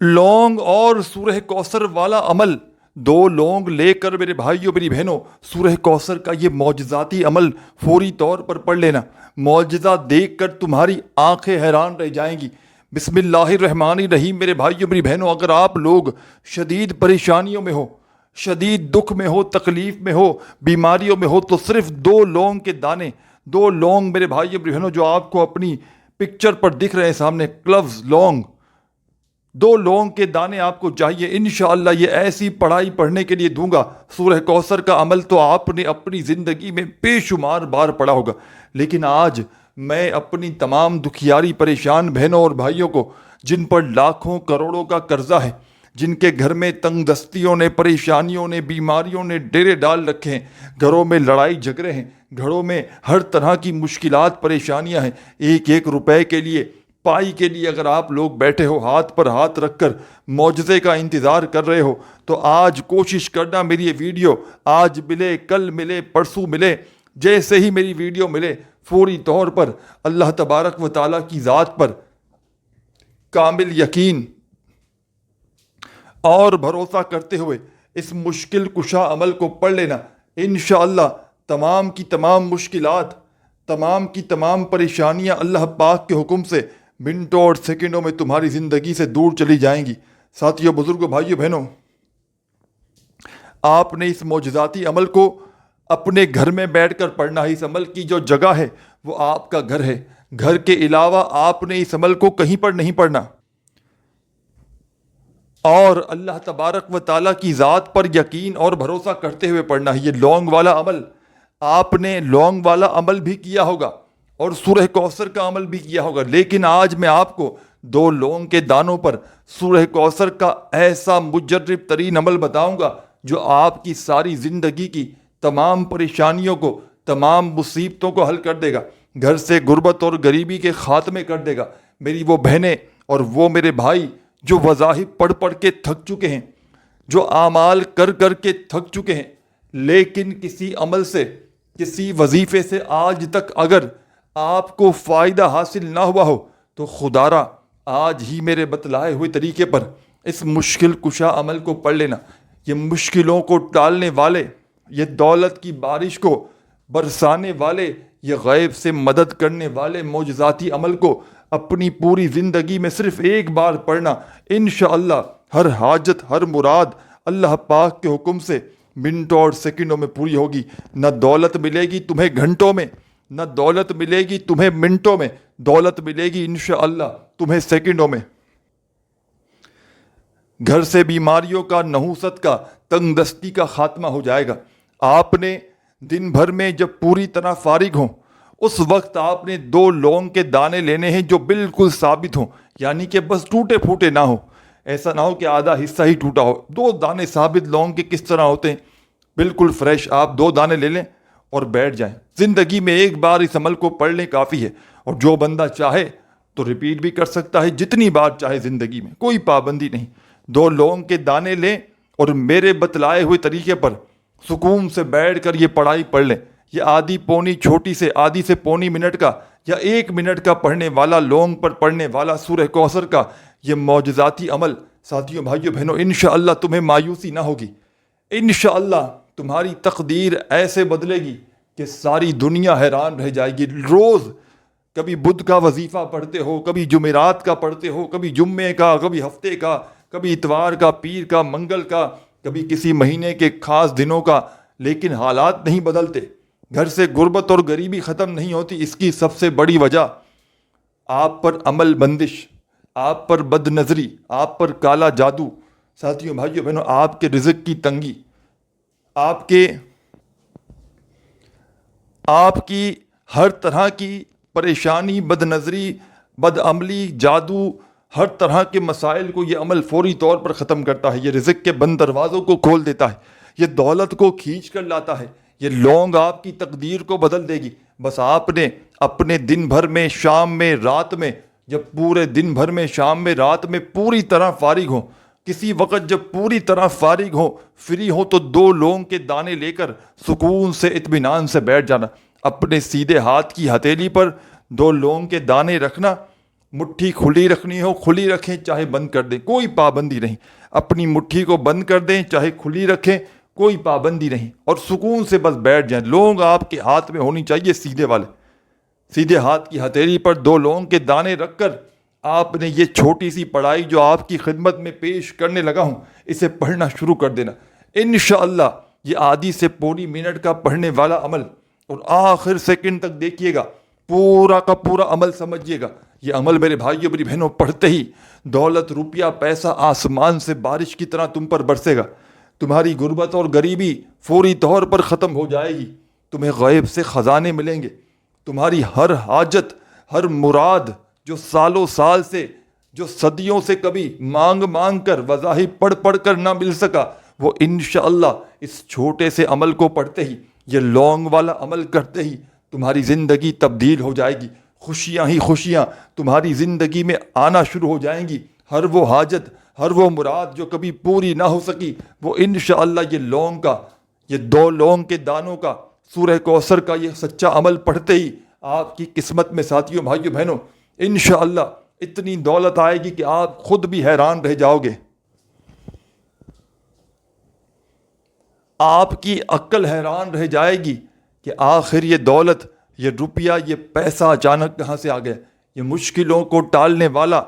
لونگ اور سورہ کوثر والا عمل، 2 لونگ لے کر میرے بھائیوں میری بہنوں سورہ کوثر کا یہ معجزاتی عمل فوری طور پر پڑھ لینا۔ معجزہ دیکھ کر تمہاری آنکھیں حیران رہ جائیں گی۔ بسم اللہ الرحمن الرحیم۔ میرے بھائیوں میری بہنوں، اگر آپ لوگ شدید پریشانیوں میں ہو، شدید دکھ میں ہو، تکلیف میں ہو، بیماریوں میں ہو، تو صرف 2 لونگ کے دانے، 2 لونگ میرے بھائیوں میری بہنوں جو آپ کو اپنی پکچر پر دکھ رہے ہیں سامنے، کلوز لونگ، 2 لونگ کے دانے آپ کو چاہیے۔ انشاءاللہ یہ ایسی پڑھائی پڑھنے کے لیے دوں گا، سورہ کوثر کا عمل تو آپ نے اپنی زندگی میں بے شمار بار پڑھا ہوگا، لیکن آج میں اپنی تمام دکھیاری پریشان بہنوں اور بھائیوں کو، جن پر لاکھوں کروڑوں کا قرضہ ہے، جن کے گھر میں تنگ دستیوں نے، پریشانیوں نے، بیماریوں نے ڈیرے ڈال رکھے ہیں، گھروں میں لڑائی جھگڑے ہیں، گھروں میں ہر طرح کی مشکلات پریشانیاں ہیں، ایک ایک روپے کے لیے، پائی کے لیے اگر آپ لوگ بیٹھے ہو ہاتھ پر ہاتھ رکھ کر معجزے کا انتظار کر رہے ہو، تو آج کوشش کرنا میری یہ ویڈیو آج ملے، کل ملے، پرسوں ملے، جیسے ہی میری ویڈیو ملے فوری طور پر اللہ تبارک و تعالیٰ کی ذات پر کامل یقین اور بھروسہ کرتے ہوئے اس مشکل کشا عمل کو پڑھ لینا۔ انشاءاللہ تمام کی تمام مشکلات، تمام کی تمام پریشانیاں اللہ پاک کے حکم سے منٹوں اور سیکنڈوں میں تمہاری زندگی سے دور چلی جائیں گی۔ ساتھیوں، بزرگوں، بھائیوں، بہنوں، آپ نے اس معجزاتی عمل کو اپنے گھر میں بیٹھ کر پڑھنا ہے۔ اس عمل کی جو جگہ ہے وہ آپ کا گھر ہے، گھر کے علاوہ آپ نے اس عمل کو کہیں پر نہیں پڑھنا، اور اللہ تبارک و تعالیٰ کی ذات پر یقین اور بھروسہ کرتے ہوئے پڑھنا ہے۔ یہ لونگ والا عمل، آپ نے لونگ والا عمل بھی کیا ہوگا اور سورہ کوثر کا عمل بھی کیا ہوگا، لیکن آج میں آپ کو 2 لونگ کے دانوں پر سورہ کوثر کا ایسا مجرب ترین عمل بتاؤں گا جو آپ کی ساری زندگی کی تمام پریشانیوں کو، تمام مصیبتوں کو حل کر دے گا، گھر سے غربت اور غریبی کے خاتمے کر دے گا۔ میری وہ بہنیں اور وہ میرے بھائی جو وظائف پڑھ پڑھ کے تھک چکے ہیں، جو اعمال کر کر کے تھک چکے ہیں، لیکن کسی عمل سے، کسی وظیفے سے آج تک اگر آپ کو فائدہ حاصل نہ ہوا ہو، تو خدا را آج ہی میرے بتلائے ہوئے طریقے پر اس مشکل کشا عمل کو پڑھ لینا۔ یہ مشکلوں کو ٹالنے والے، یہ دولت کی بارش کو برسانے والے، یہ غیب سے مدد کرنے والے معجزاتی عمل کو اپنی پوری زندگی میں صرف ایک بار پڑھنا۔ انشاءاللہ ہر حاجت، ہر مراد اللہ پاک کے حکم سے منٹوں اور سیکنڈوں میں پوری ہوگی۔ نہ دولت ملے گی تمہیں گھنٹوں میں، نہ دولت ملے گی تمہیں منٹوں میں، دولت ملے گی انشاءاللہ تمہیں سیکنڈوں میں۔ گھر سے بیماریوں کا، نحوست کا، تنگ دستی کا خاتمہ ہو جائے گا۔ آپ نے دن بھر میں جب پوری طرح فارغ ہوں، اس وقت آپ نے 2 لونگ کے دانے لینے ہیں جو بالکل ثابت ہوں، یعنی کہ بس ٹوٹے پھوٹے نہ ہوں، ایسا نہ ہو کہ آدھا حصہ ہی ٹوٹا ہو۔ 2 دانے ثابت لونگ کے کس طرح ہوتے ہیں؟ بالکل فریش آپ 2 دانے لے لیں اور بیٹھ جائیں۔ زندگی میں ایک بار اس عمل کو پڑھ لیں کافی ہے، اور جو بندہ چاہے تو ریپیٹ بھی کر سکتا ہے جتنی بار چاہے زندگی میں، کوئی پابندی نہیں۔ 2 لونگ کے دانے لیں اور میرے بتلائے ہوئے طریقے پر سکون سے بیٹھ کر یہ پڑھائی پڑھ لیں۔ یہ آدھی سے پونی منٹ کا یا 1 منٹ کا پڑھنے والا، لونگ پر پڑھنے والا سورہ کوثر کا یہ معجزاتی عمل، ساتھیوں، بھائیوں، بہنوں، انشاءاللہ تمہیں مایوسی نہ ہوگی۔ انشاءاللہ تمہاری تقدیر ایسے بدلے گی کہ ساری دنیا حیران رہ جائے گی۔ روز کبھی بدھ کا وظیفہ پڑھتے ہو، کبھی جمعرات کا پڑھتے ہو، کبھی جمعے کا، کبھی ہفتے کا، کبھی اتوار کا، پیر کا، منگل کا، کبھی کسی مہینے کے خاص دنوں کا، لیکن حالات نہیں بدلتے۔ گھر سے غربت اور غریبی ختم نہیں ہوتی۔ اس کی سب سے بڑی وجہ آپ پر عمل بندش، آپ پر بد نظری، آپ پر کالا جادو، ساتھیوں، بھائیوں، بہنوں، آپ کے رزق کی تنگی، آپ کی ہر طرح کی پریشانی، بد نظری، بد عملی، جادو، ہر طرح کے مسائل کو یہ عمل فوری طور پر ختم کرتا ہے۔ یہ رزق کے بند دروازوں کو کھول دیتا ہے، یہ دولت کو کھینچ کر لاتا ہے۔ یہ لونگ آپ کی تقدیر کو بدل دے گی۔ بس آپ نے اپنے دن بھر میں، شام میں، رات میں، جب پورے دن بھر میں، شام میں، رات میں پوری طرح فارغ ہو، کسی وقت جب پوری طرح فارغ ہو، فری ہو، تو 2 لونگ کے دانے لے کر سکون سے، اطمینان سے بیٹھ جانا۔ اپنے سیدھے ہاتھ کی ہتھیلی پر 2 لونگ کے دانے رکھنا مٹھی کھلی رکھنی ہو کھلی رکھیں، چاہے بند کر دیں، کوئی پابندی نہیں. اپنی مٹھی کو بند کر دیں چاہے کھلی رکھیں، کوئی پابندی نہیں، اور سکون سے بس بیٹھ جائیں. لونگ آپ کے ہاتھ میں ہونی چاہیے سیدھے والے، سیدھے ہاتھ کی ہتھیلی پر 2 لونگ کے دانے رکھ کر آپ نے یہ چھوٹی سی پڑھائی جو آپ کی خدمت میں پیش کرنے لگا ہوں اسے پڑھنا شروع کر دینا. انشاءاللہ یہ آدھی سے پوری منٹ کا پڑھنے والا عمل، اور آخر سیکنڈ تک دیکھیے گا، پورا کا پورا عمل سمجھیے گا. یہ عمل میرے بھائیوں میری بہنوں پڑھتے ہی دولت روپیہ پیسہ آسمان سے بارش کی طرح تم پر برسے گا. تمہاری غربت اور غریبی فوری طور پر ختم ہو جائے گی. تمہیں غیب سے خزانے ملیں گے. تمہاری ہر حاجت، ہر مراد جو سالوں سال سے، جو صدیوں سے کبھی مانگ مانگ کر وظائف پڑھ پڑھ کر نہ مل سکا، وہ انشاءاللہ اس چھوٹے سے عمل کو پڑھتے ہی، یہ لونگ والا عمل کرتے ہی تمہاری زندگی تبدیل ہو جائے گی. خوشیاں ہی خوشیاں تمہاری زندگی میں آنا شروع ہو جائیں گی. ہر وہ حاجت، ہر وہ مراد جو کبھی پوری نہ ہو سکی، وہ انشاءاللہ یہ لونگ کا، یہ 2 لونگ کے دانوں کا، سورہ کوثر کا یہ سچا عمل پڑھتے ہی آپ کی قسمت میں ساتھیوں بھائیوں بہنوں انشاءاللہ اتنی دولت آئے گی کہ آپ خود بھی حیران رہ جاؤ گے. آپ کی عقل حیران رہ جائے گی کہ آخر یہ دولت، یہ روپیہ، یہ پیسہ اچانک کہاں سے آ گیا. یہ مشکلوں کو ٹالنے والا،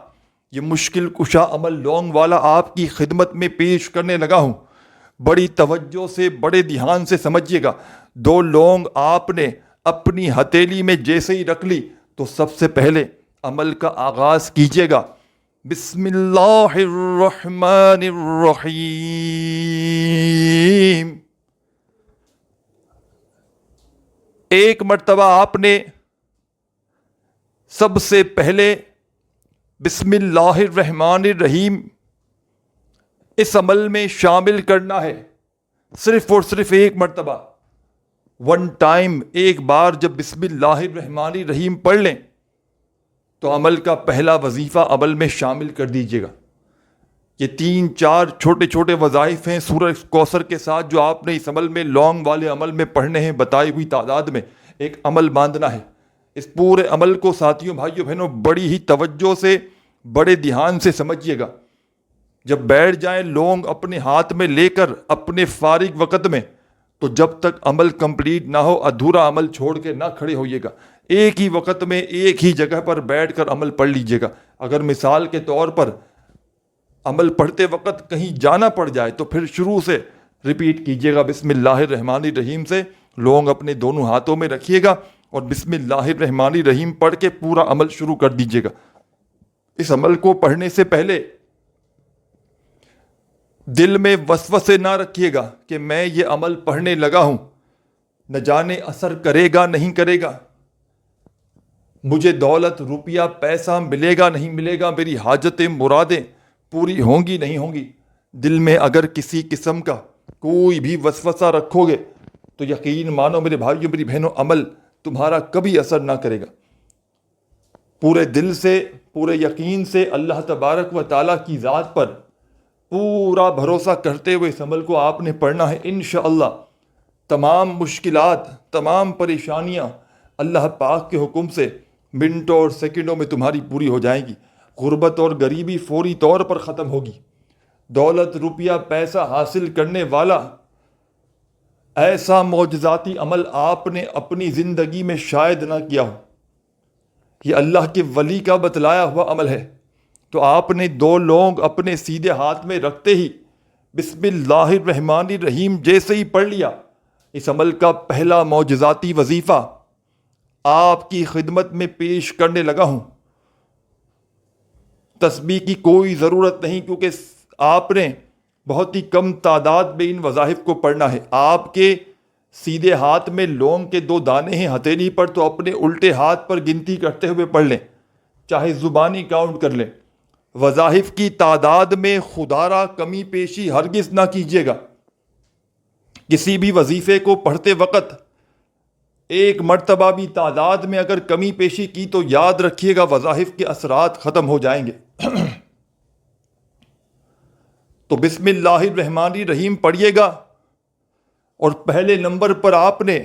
یہ مشکل کشا عمل لونگ والا آپ کی خدمت میں پیش کرنے لگا ہوں. بڑی توجہ سے، بڑے دھیان سے سمجھیے گا. 2 لونگ آپ نے اپنی ہتھیلی میں جیسے ہی رکھ لی تو سب سے پہلے عمل کا آغاز کیجیے گا. بسم اللہ الرحمن الرحیم. ایک مرتبہ آپ نے سب سے پہلے بسم اللہ الرحمن الرحیم اس عمل میں شامل کرنا ہے. صرف اور صرف ایک مرتبہ، 1 ٹائم، ایک بار جب بسم اللہ الرحمن الرحیم پڑھ لیں تو عمل کا پہلا وظیفہ عمل میں شامل کر دیجیے گا. یہ 3-4 چھوٹے چھوٹے وظائف ہیں سورہ کوثر کے ساتھ جو آپ نے اس عمل میں، لونگ والے عمل میں پڑھنے ہیں. بتائی ہوئی تعداد میں ایک عمل باندھنا ہے. اس پورے عمل کو ساتھیوں بھائیوں بہنوں بڑی ہی توجہ سے، بڑے دھیان سے سمجھیے گا. جب بیٹھ جائیں لونگ اپنے ہاتھ میں لے کر اپنے فارغ وقت میں، تو جب تک عمل کمپلیٹ نہ ہو ادھورا عمل چھوڑ کے نہ کھڑے ہوئیے گا. ایک ہی وقت میں ایک ہی جگہ پر بیٹھ کر عمل پڑھ لیجیے گا. اگر مثال کے طور پر عمل پڑھتے وقت کہیں جانا پڑ جائے تو پھر شروع سے ریپیٹ کیجیے گا بسم اللہ الرحمن الرحیم سے. لونگ اپنے دونوں ہاتھوں میں رکھیے گا اور بسم اللہ الرحمن الرحیم پڑھ کے پورا عمل شروع کر دیجیے گا. اس عمل کو پڑھنے سے پہلے دل میں وسوسے نہ رکھیے گا کہ میں یہ عمل پڑھنے لگا ہوں، نہ جانے اثر کرے گا نہیں کرے گا، مجھے دولت روپیہ پیسہ ملے گا نہیں ملے گا، میری حاجتیں مرادیں پوری ہوں گی نہیں ہوں گی. دل میں اگر کسی قسم کا کوئی بھی وسوسہ رکھو گے تو یقین مانو میرے بھائیوں میری بہنوں عمل تمہارا کبھی اثر نہ کرے گا. پورے دل سے، پورے یقین سے اللہ تبارک و تعالیٰ کی ذات پر پورا بھروسہ کرتے ہوئے اس عمل کو آپ نے پڑھنا ہے. انشاءاللہ تمام مشکلات، تمام پریشانیاں اللہ پاک کے حکم سے منٹوں اور سیکنڈوں میں تمہاری پوری ہو جائیں گی. غربت اور غریبی فوری طور پر ختم ہوگی. دولت روپیہ پیسہ حاصل کرنے والا ایسا معجزاتی عمل آپ نے اپنی زندگی میں شاید نہ کیا ہو. یہ اللہ کے ولی کا بتلایا ہوا عمل ہے. تو آپ نے 2 لونگ اپنے سیدھے ہاتھ میں رکھتے ہی بسم اللہ الرحمن الرحیم جیسے ہی پڑھ لیا. اس عمل کا پہلا معجزاتی وظیفہ آپ کی خدمت میں پیش کرنے لگا ہوں. تسبیح کی کوئی ضرورت نہیں کیونکہ آپ نے بہت ہی کم تعداد میں ان وظائف کو پڑھنا ہے. آپ کے سیدھے ہاتھ میں لونگ کے 2 دانے ہیں ہتھیلی پر، تو اپنے الٹے ہاتھ پر گنتی کرتے ہوئے پڑھ لیں، چاہے زبانی کاؤنٹ کر لیں. وظائف کی تعداد میں خدارہ کمی پیشی ہرگز نہ کیجیے گا. کسی بھی وظیفے کو پڑھتے وقت ایک مرتبہ بھی تعداد میں اگر کمی پیشی کی تو یاد رکھیے گا وظائف کے اثرات ختم ہو جائیں گے. تو بسم اللہ الرحمن الرحیم پڑھیے گا اور پہلے نمبر پر آپ نے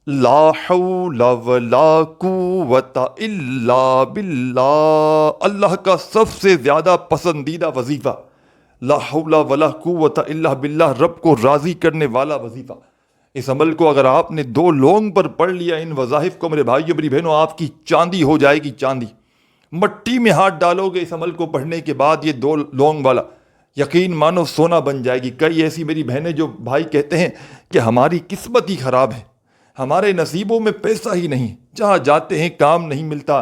لا حول ولا قوت الا باللہ، اللہ کا سب سے زیادہ پسندیدہ وظیفہ، لا حول ولا قوت الا باللہ، رب کو راضی کرنے والا وظیفہ۔ اس عمل کو اگر آپ نے 2 لونگ پر پڑھ لیا، ان وظائف کو، میرے بھائیو میری بہنوں، آپ کی چاندی ہو جائے گی، چاندی۔ مٹی میں ہاتھ ڈالو گے اس عمل کو پڑھنے کے بعد، یہ 2 لونگ والا، یقین مانو سونا بن جائے گی۔ کئی ایسی میری بہنیں جو بھائی کہتے ہیں کہ ہماری قسمت ہی خراب ہے، ہمارے نصیبوں میں پیسہ ہی نہیں، جہاں جاتے ہیں کام نہیں ملتا،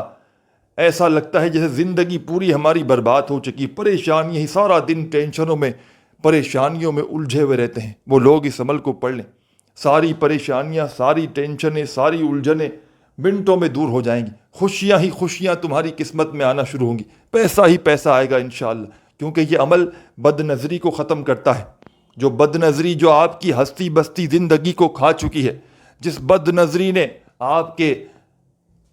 ایسا لگتا ہے جیسے زندگی پوری ہماری برباد ہو چکی، پریشانی ہی، سارا دن ٹینشنوں میں، پریشانیوں میں الجھے ہوئے رہتے ہیں۔ وہ لوگ اس عمل کو پڑھ لیں، ساری پریشانیاں، ساری ٹینشنیں، ساری الجھنیں منٹوں میں دور ہو جائیں گی، خوشیاں ہی خوشیاں تمہاری قسمت میں آنا شروع ہوں گی، پیسہ ہی پیسہ آئے گا انشاءاللہ، کیونکہ یہ عمل بد نظری کو ختم کرتا ہے۔ جو بد نظری جو آپ کی ہستی بستی زندگی کو کھا چکی ہے، جس بد نظری نے آپ کے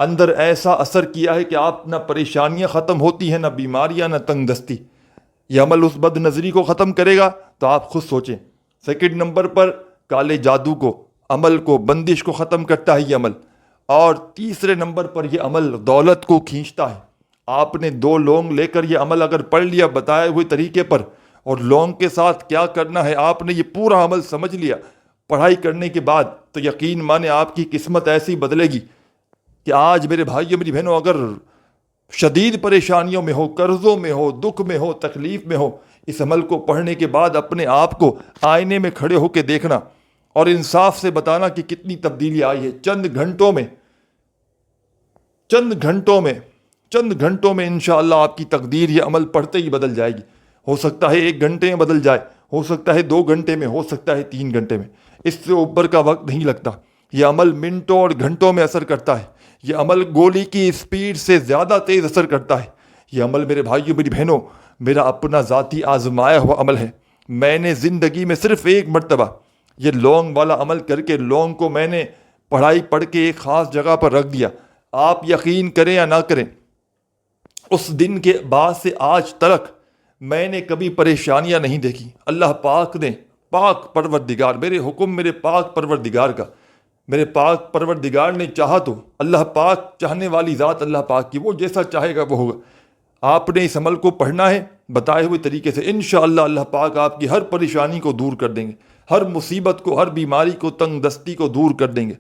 اندر ایسا اثر کیا ہے کہ آپ نہ پریشانیاں ختم ہوتی ہیں، نہ بیماریاں، نہ تنگ دستی، یہ عمل اس بد نظری کو ختم کرے گا تو آپ خود سوچیں۔ سیکنڈ نمبر پر کالے جادو کو، عمل کو، بندش کو ختم کرتا ہے یہ عمل۔ اور تیسرے نمبر پر یہ عمل دولت کو کھینچتا ہے۔ آپ نے 2 لونگ لے کر یہ عمل اگر پڑھ لیا بتائے ہوئے طریقے پر، اور لونگ کے ساتھ کیا کرنا ہے آپ نے یہ پورا عمل سمجھ لیا پڑھائی کرنے کے بعد، تو یقین مانے آپ کی قسمت ایسی بدلے گی کہ آج میرے بھائیوں میری بہنوں اگر شدید پریشانیوں میں ہو، قرضوں میں ہو، دکھ میں ہو، تکلیف میں ہو، اس عمل کو پڑھنے کے بعد اپنے آپ کو آئینے میں کھڑے ہو کے دیکھنا اور انصاف سے بتانا کہ کتنی تبدیلی آئی ہے۔ چند گھنٹوں میں انشاءاللہ آپ کی تقدیر یہ عمل پڑھتے ہی بدل جائے گی۔ ہو سکتا ہے 1 گھنٹے میں بدل جائے، ہو سکتا ہے 2 گھنٹے میں، ہو سکتا ہے 3 گھنٹے میں، اس سے اوپر کا وقت نہیں لگتا۔ یہ عمل منٹوں اور گھنٹوں میں اثر کرتا ہے۔ یہ عمل گولی کی اسپیڈ سے زیادہ تیز اثر کرتا ہے۔ یہ عمل میرے بھائیوں میری بہنوں میرا اپنا ذاتی آزمایا ہوا عمل ہے۔ میں نے زندگی میں صرف 1 مرتبہ یہ لونگ والا عمل کر کے، لونگ کو میں نے پڑھ کے ایک خاص جگہ پر رکھ دیا۔ آپ یقین کریں یا نہ کریں، اس دن کے بعد سے آج تک میں نے کبھی پریشانیاں نہیں دیکھی۔ اللہ پاک نے، پاک پروردگار، میرے حکم میرے پاک پروردگار کا، میرے پاک پروردگار نے چاہا تو، اللہ پاک چاہنے والی ذات اللہ پاک کی، وہ جیسا چاہے گا وہ ہوگا۔ آپ نے اس عمل کو پڑھنا ہے بتائے ہوئے طریقے سے، انشاءاللہ اللہ پاک آپ کی ہر پریشانی کو دور کر دیں گے، ہر مصیبت کو، ہر بیماری کو، تنگ دستی کو دور کر دیں گے۔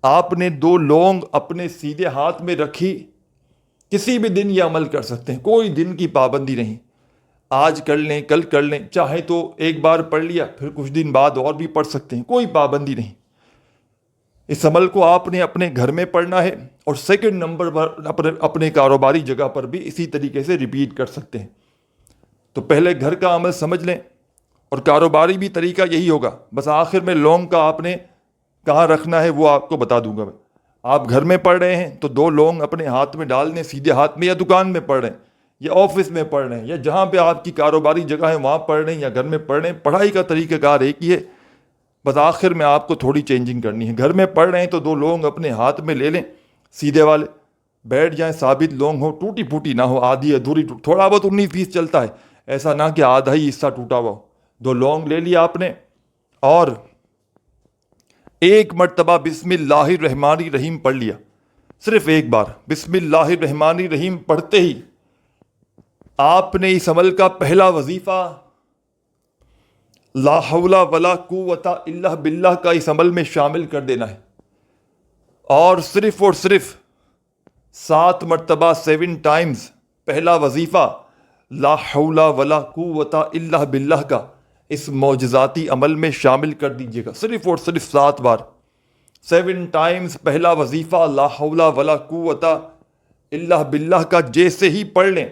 آپ نے 2 لونگ اپنے سیدھے ہاتھ میں رکھی، کسی بھی دن یہ عمل کر سکتے ہیں، کوئی دن کی پابندی نہیں، آج کر لیں، کل کر لیں، چاہے تو ایک بار پڑھ لیا پھر کچھ دن بعد اور بھی پڑھ سکتے ہیں، کوئی پابندی نہیں۔ اس عمل کو آپ نے اپنے گھر میں پڑھنا ہے، اور سیکنڈ نمبر پر اپنے کاروباری جگہ پر بھی اسی طریقے سے ریپیٹ کر سکتے ہیں۔ تو پہلے گھر کا عمل سمجھ لیں، اور کاروباری بھی طریقہ یہی ہوگا، بس آخر میں لونگ کا آپ نے کہاں رکھنا ہے وہ آپ کو بتا دوں گا میں۔ آپ گھر میں پڑھ رہے ہیں تو 2 لونگ اپنے ہاتھ میں ڈال دیں، سیدھے ہاتھ میں، یا دکان میں پڑھ رہے ہیں، یا آفس میں پڑھ رہے ہیں، یا جہاں پہ آپ کی کاروباری جگہ ہے وہاں پڑھ رہے ہیں، یا گھر میں پڑھ رہے ہیں، پڑھائی کا طریقہ کار ایک ہی ہے، بس آخر میں آپ کو تھوڑی چینجنگ کرنی ہے۔ گھر میں پڑھ رہے ہیں تو 2 لونگ اپنے ہاتھ میں لے لیں، سیدھے والے، بیٹھ جائیں، ثابت لونگ ہو، ٹوٹی پھوٹی نہ ہو، آدھی ادھوری، تھوڑا بہت 19-20 چلتا ہے، ایسا نہ کہ آدھا ہی حصہ ٹوٹا ہوا ہو۔ 2 لونگ لے لیا آپ نے، اور 1 مرتبہ بسم اللہ الرحمن الرحیم پڑھ لیا، صرف 1 بار بسم اللہ الرحمن الرحیم پڑھتے ہی آپ نے اس عمل کا پہلا وظیفہ لا حول ولا قوت الا باللہ کا اس عمل میں شامل کر دینا ہے، اور صرف 7 مرتبہ 7 ٹائمز پہلا وظیفہ لا حول ولا قوت الا باللہ کا اس معجزاتی عمل میں شامل کر دیجیے گا، صرف 7 بار 7 ٹائمز پہلا وظیفہ لا حول ولا قوت الا باللہ کا جیسے ہی پڑھ لیں،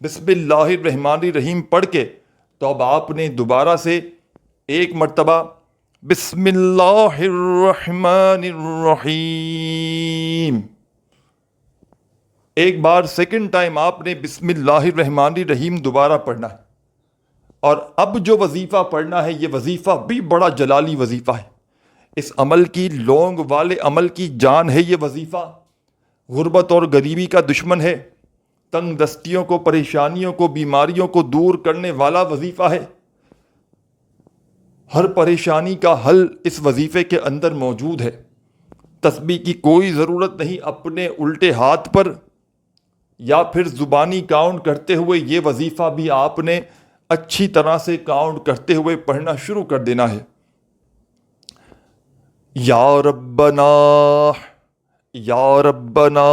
بسم اللہ الرحمن الرحیم پڑھ کے، تو اب آپ نے دوبارہ سے 1 مرتبہ بسم اللہ الرحمن الرحیم، ایک بار سیکنڈ ٹائم آپ نے بسم اللہ الرحمن الرحیم دوبارہ پڑھنا ہے۔ اور اب جو وظیفہ پڑھنا ہے یہ وظیفہ بھی بڑا جلالی وظیفہ ہے، اس عمل کی، لونگ والے عمل کی جان ہے یہ وظیفہ، غربت اور غریبی کا دشمن ہے، تنگ دستیوں کو، پریشانیوں کو، بیماریوں کو دور کرنے والا وظیفہ ہے۔ ہر پریشانی کا حل اس وظیفے کے اندر موجود ہے۔ تسبیح کی کوئی ضرورت نہیں. اپنے الٹے ہاتھ پر یا پھر زبانی کاؤنٹ کرتے ہوئے یہ وظیفہ بھی آپ نے اچھی طرح سے کاؤنٹ کرتے ہوئے پڑھنا شروع کر دینا ہے. یا ربنا یا ربنا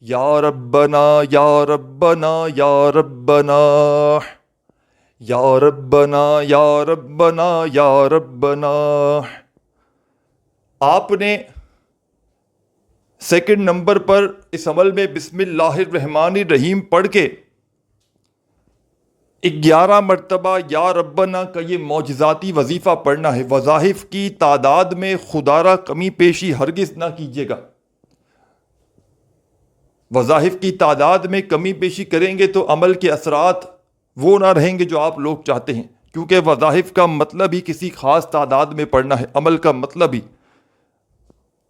یا ربنا یا ربنا یا ربنا یا ربنا یا ربنا یا ربنا. آپ نے سیکنڈ نمبر پر اس عمل میں بسم اللہ الرحمن الرحیم پڑھ کے 11 مرتبہ یا ربنا کا یہ معجزاتی وظیفہ پڑھنا ہے. وظائف کی تعداد میں خدا را کمی پیشی ہرگز نہ کیجیے گا. وظائف کی تعداد میں کمی پیشی کریں گے تو عمل کے اثرات وہ نہ رہیں گے جو آپ لوگ چاہتے ہیں، کیونکہ وظائف کا مطلب ہی کسی خاص تعداد میں پڑھنا ہے، عمل کا مطلب ہی.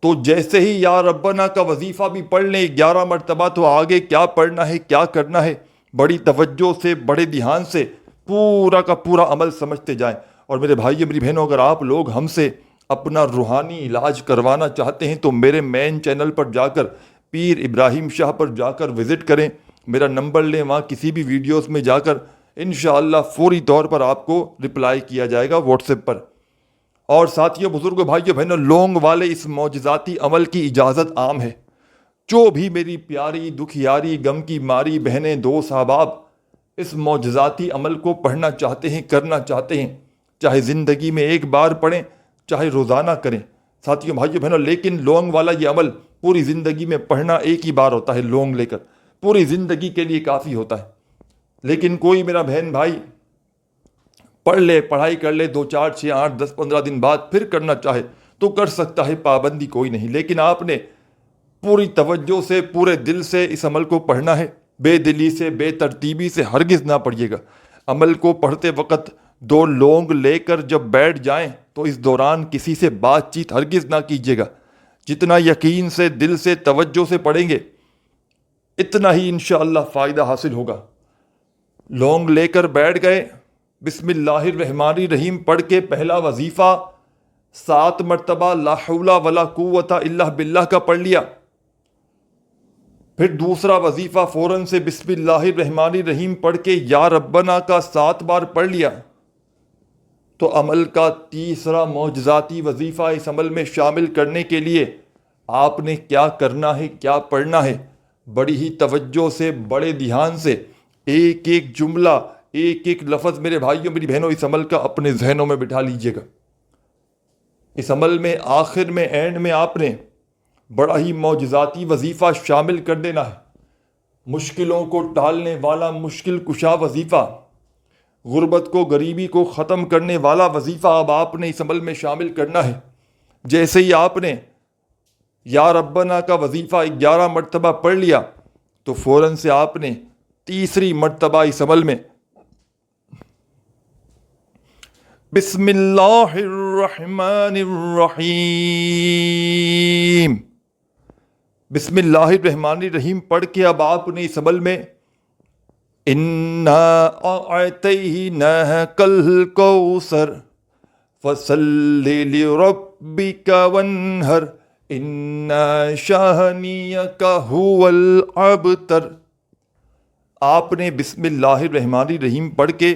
تو جیسے ہی یا ربنا کا وظیفہ بھی پڑھ لیں 11 مرتبہ، تو آگے کیا پڑھنا ہے، کیا کرنا ہے، بڑی توجہ سے، بڑے دھیان سے پورا کا پورا عمل سمجھتے جائیں. اور میرے بھائی میری بہنوں، اگر آپ لوگ ہم سے اپنا روحانی علاج کروانا چاہتے ہیں تو میرے مین چینل پر جا کر، پیر ابراہیم شاہ پر جا کر وزٹ کریں. میرا نمبر لیں، وہاں کسی بھی ویڈیوز میں جا کر انشاءاللہ فوری طور پر آپ کو رپلائی کیا جائے گا واٹس ایپ پر. اور ساتھیوں، بزرگوں، بھائیوں، بہنوں، لونگ والے اس معجزاتی عمل کی اجازت عام ہے. جو بھی میری پیاری دکھیاری غم کی ماری بہنیں، دوست، احباب اس معجزاتی عمل کو پڑھنا چاہتے ہیں، کرنا چاہتے ہیں، چاہے زندگی میں ایک بار پڑھیں، چاہے روزانہ کریں. ساتھیوں، بھائیوں، بہنوں، لیکن لونگ والا یہ عمل پوری زندگی میں پڑھنا ایک ہی بار ہوتا ہے. لونگ لے کر پوری زندگی کے لیے کافی ہوتا ہے. لیکن کوئی میرا بہن بھائی پڑھ لے، پڑھائی کر لے، 2 4 6 8 10 15 دن بعد پھر کرنا چاہے تو کر سکتا ہے، پابندی کوئی نہیں. لیکن آپ نے پوری توجہ سے، پورے دل سے اس عمل کو پڑھنا ہے. بے دلی سے، بے ترتیبی سے ہرگز نہ پڑھیے گا. عمل کو پڑھتے وقت 2 لونگ لے کر جب بیٹھ جائیں تو اس دوران کسی سے بات چیت ہرگز نہ کیجیے گا. جتنا یقین سے، دل سے، توجہ سے پڑھیں گے اتنا ہی انشاءاللہ فائدہ حاصل ہوگا. لونگ لے کر بیٹھ گئے، بسم اللہ الرحمن الرحیم پڑھ کے پہلا وظیفہ 7 مرتبہ لا حول ولا قوت الا باللہ کا پڑھ لیا. پھر دوسرا وظیفہ فوراً سے بسم اللہ الرحمن الرحیم پڑھ کے یا ربنا کا 7 بار پڑھ لیا. تو عمل کا تیسرا معجزاتی وظیفہ اس عمل میں شامل کرنے کے لیے آپ نے کیا کرنا ہے، کیا پڑھنا ہے، بڑی ہی توجہ سے، بڑے دھیان سے ایک ایک جملہ، ایک ایک لفظ میرے بھائیوں میری بہنوں اس عمل کا اپنے ذہنوں میں بٹھا لیجئے گا. اس عمل میں آخر میں، اینڈ میں آپ نے بڑا ہی معجزاتی وظیفہ شامل کر دینا ہے. مشکلوں کو ٹالنے والا مشکل کشا وظیفہ، غربت کو، غریبی کو ختم کرنے والا وظیفہ اب آپ نے اس عمل میں شامل کرنا ہے. جیسے ہی آپ نے یا ربنا کا وظیفہ 11 مرتبہ پڑھ لیا تو فوراً سے آپ نے تیسری مرتبہ اس عمل میں بسم اللہ الرحمن الرحیم، بسم اللہ الرحمن الرحیم پڑھ کے اب آپ نے اس عمل میں اِنَّا أَعْطَيْنَاكَ الْكَوْثَرَ فَصَلِّ لِرَبِّكَ وَانْحَرْ إِنَّ شَانِئَكَ هُوَ الْأَبْتَرُ. آپ نے بسم اللہ الرحمن الرحیم پڑھ کے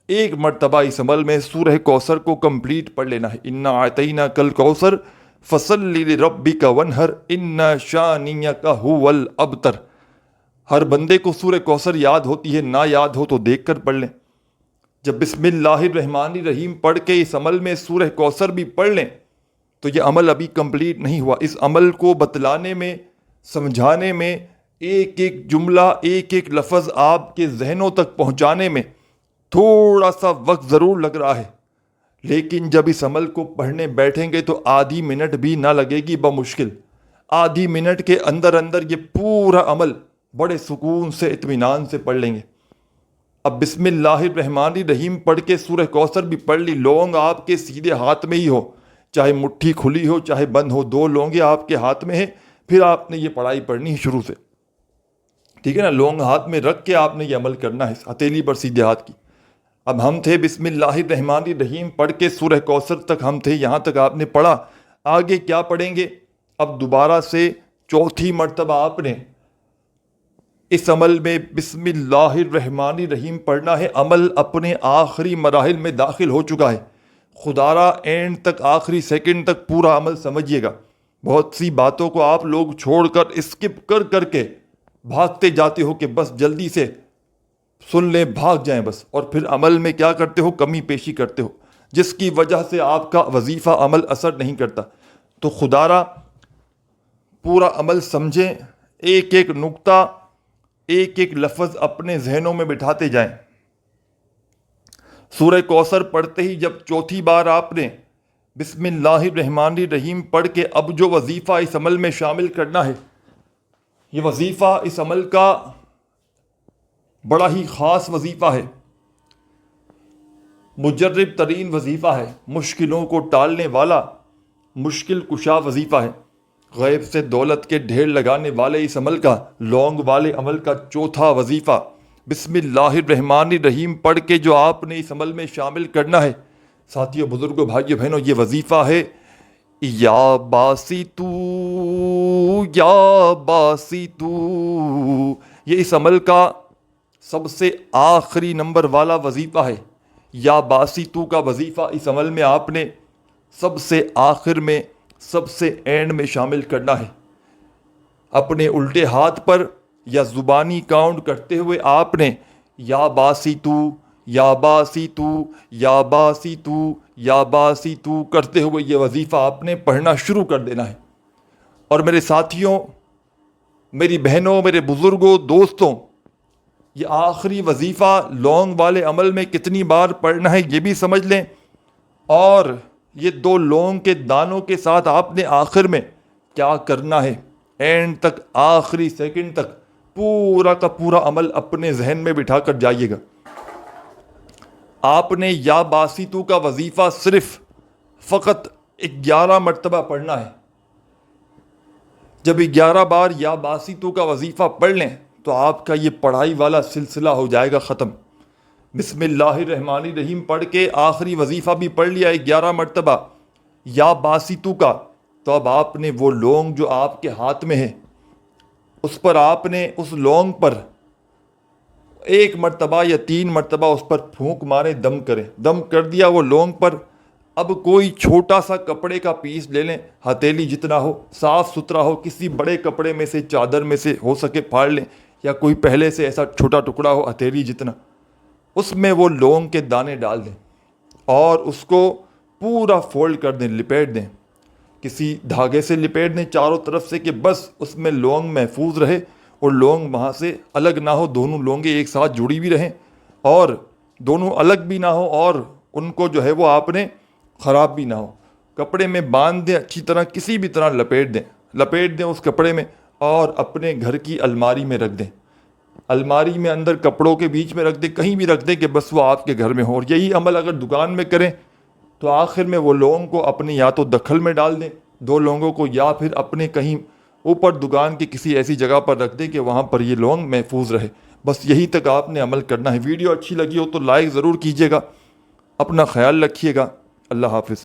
ایک مرتبہ اس عمل میں سورہ کوثر کو کمپلیٹ پڑھ لینا ہے. اِنَّا أَعْطَيْنَاكَ الْكَوْثَرَ فَصَلِّ لِرَبِّكَ وَانْحَرْ إِنَّ شَانِئَكَ هُوَ الْأَبْتَرُ. ہر بندے کو سورہ کوثر یاد ہوتی ہے، نہ یاد ہو تو دیکھ کر پڑھ لیں. جب بسم اللہ الرحمن الرحیم پڑھ کے اس عمل میں سورہ کوثر بھی پڑھ لیں تو یہ عمل ابھی کمپلیٹ نہیں ہوا. اس عمل کو بتلانے میں، سمجھانے میں، ایک ایک جملہ، ایک ایک لفظ آپ کے ذہنوں تک پہنچانے میں تھوڑا سا وقت ضرور لگ رہا ہے. لیکن جب اس عمل کو پڑھنے بیٹھیں گے تو آدھی منٹ بھی نہ لگے گی بمشکل. آدھی منٹ کے اندر اندر یہ پورا عمل بڑے سکون سے، اطمینان سے پڑھ لیں گے. اب بسم اللہ الرحمن الرحیم پڑھ کے سورہ کوثر بھی پڑھ لی. لونگ آپ کے سیدھے ہاتھ میں ہی ہو، چاہے مٹھی کھلی ہو چاہے بند ہو، 2 لونگیں آپ کے ہاتھ میں ہیں. پھر آپ نے یہ پڑھائی پڑھنی ہے شروع سے، ٹھیک ہے نا. لونگ ہاتھ میں رکھ کے آپ نے یہ عمل کرنا ہے، ہتھیلی پر سیدھے ہاتھ کی. اب ہم تھے بسم اللہ الرحمن الرحیم پڑھ کے سورہ کوثر تک ہم تھے، یہاں تک آپ نے پڑھا. آگے کیا پڑھیں گے؟ اب دوبارہ سے چوتھی مرتبہ آپ نے اس عمل میں بسم اللہ الرحمن الرحیم پڑھنا ہے۔ عمل اپنے آخری مراحل میں داخل ہو چکا ہے، خدا را اینڈ تک، آخری سیکنڈ تک پورا عمل سمجھیے گا۔ بہت سی باتوں کو آپ لوگ چھوڑ کر اسکپ کر کر کے بھاگتے جاتے ہو کہ بس جلدی سے سن لیں، بھاگ جائیں بس، اور پھر عمل میں کیا کرتے ہو؟ کمی پیشی کرتے ہو، جس کی وجہ سے آپ کا وظیفہ عمل اثر نہیں کرتا۔ تو خدا را پورا عمل سمجھیں، ایک ایک نقطہ، ایک ایک لفظ اپنے ذہنوں میں بٹھاتے جائیں۔ سورہ کوثر پڑھتے ہی جب چوتھی بار آپ نے بسم اللہ الرحمن الرحیم پڑھ کے اب جو وظیفہ اس عمل میں شامل کرنا ہے، یہ وظیفہ اس عمل کا بڑا ہی خاص وظیفہ ہے، مجرب ترین وظیفہ ہے، مشکلوں کو ٹالنے والا مشکل کشا وظیفہ ہے، غیب سے دولت کے ڈھیر لگانے والے اس عمل کا، لونگ والے عمل کا چوتھا وظیفہ بسم اللہ الرحمن الرحیم پڑھ کے جو آپ نے اس عمل میں شامل کرنا ہے۔ ساتھیوں، بزرگوں، بھائیوں، بہنوں، یہ وظیفہ ہے یا باسی تو، یا باسی تو۔ یہ اس عمل کا سب سے آخری نمبر والا وظیفہ ہے۔ یا باسی تو کا وظیفہ اس عمل میں آپ نے سب سے آخر میں، سب سے اینڈ میں شامل کرنا ہے۔ اپنے الٹے ہاتھ پر یا زبانی کاؤنٹ کرتے ہوئے آپ نے یا باسی تو، یا باسی تو، یا باسی تو، یا باسی تو کرتے ہوئے یہ وظیفہ آپ نے پڑھنا شروع کر دینا ہے۔ اور میرے ساتھیوں، میری بہنوں، میرے بزرگوں، دوستوں، یہ آخری وظیفہ لونگ والے عمل میں کتنی بار پڑھنا ہے یہ بھی سمجھ لیں، اور یہ 2 لونگ کے دانوں کے ساتھ آپ نے آخر میں کیا کرنا ہے، اینڈ تک، آخری سیکنڈ تک پورا کا پورا عمل اپنے ذہن میں بٹھا کر جائیے گا۔ آپ نے یا باسی تو کا وظیفہ صرف فقط 11 مرتبہ پڑھنا ہے۔ جب 11 بار یا باسی تو کا وظیفہ پڑھ لیں تو آپ کا یہ پڑھائی والا سلسلہ ہو جائے گا ختم۔ بسم اللہ الرحمن الرحیم پڑھ کے آخری وظیفہ بھی پڑھ لیا 11 مرتبہ یا باسی تو کا، تو اب آپ نے وہ لونگ جو آپ کے ہاتھ میں ہے، اس پر آپ نے اس لونگ پر 1 مرتبہ یا 3 مرتبہ اس پر پھونک مارے، دم کریں۔ دم کر دیا وہ لونگ پر، اب کوئی چھوٹا سا کپڑے کا پیس لے لیں، ہتھیلی جتنا ہو، صاف ستھرا ہو، کسی بڑے کپڑے میں سے، چادر میں سے ہو سکے پھاڑ لیں، یا کوئی پہلے سے ایسا چھوٹا ٹکڑا ہو ہتھیلی جتنا، اس میں وہ لونگ کے دانے ڈال دیں اور اس کو پورا فولڈ کر دیں، لپیٹ دیں، کسی دھاگے سے لپیٹ دیں چاروں طرف سے کہ بس اس میں لونگ محفوظ رہے اور لونگ وہاں سے الگ نہ ہو، دونوں لونگیں ایک ساتھ جڑی بھی رہیں اور دونوں الگ بھی نہ ہو، اور ان کو جو ہے وہ آپ نے خراب بھی نہ ہو۔ کپڑے میں باندھ دیں، اچھی طرح کسی بھی طرح لپیٹ دیں اس کپڑے میں، اور اپنے گھر کی الماری میں رکھ دیں۔ الماری میں اندر کپڑوں کے بیچ میں رکھ دیں، کہیں بھی رکھ دیں کہ بس وہ آپ کے گھر میں ہو۔ اور یہی عمل اگر دکان میں کریں تو آخر میں وہ لونگ کو اپنے یا تو دکھل میں ڈال دیں 2 لونگوں کو، یا پھر اپنے کہیں اوپر دکان کی کسی ایسی جگہ پر رکھ دیں کہ وہاں پر یہ لونگ محفوظ رہے۔ بس یہی تک آپ نے عمل کرنا ہے۔ ویڈیو اچھی لگی ہو تو لائک ضرور کیجیے گا، اپنا خیال رکھیے گا۔ اللہ حافظ۔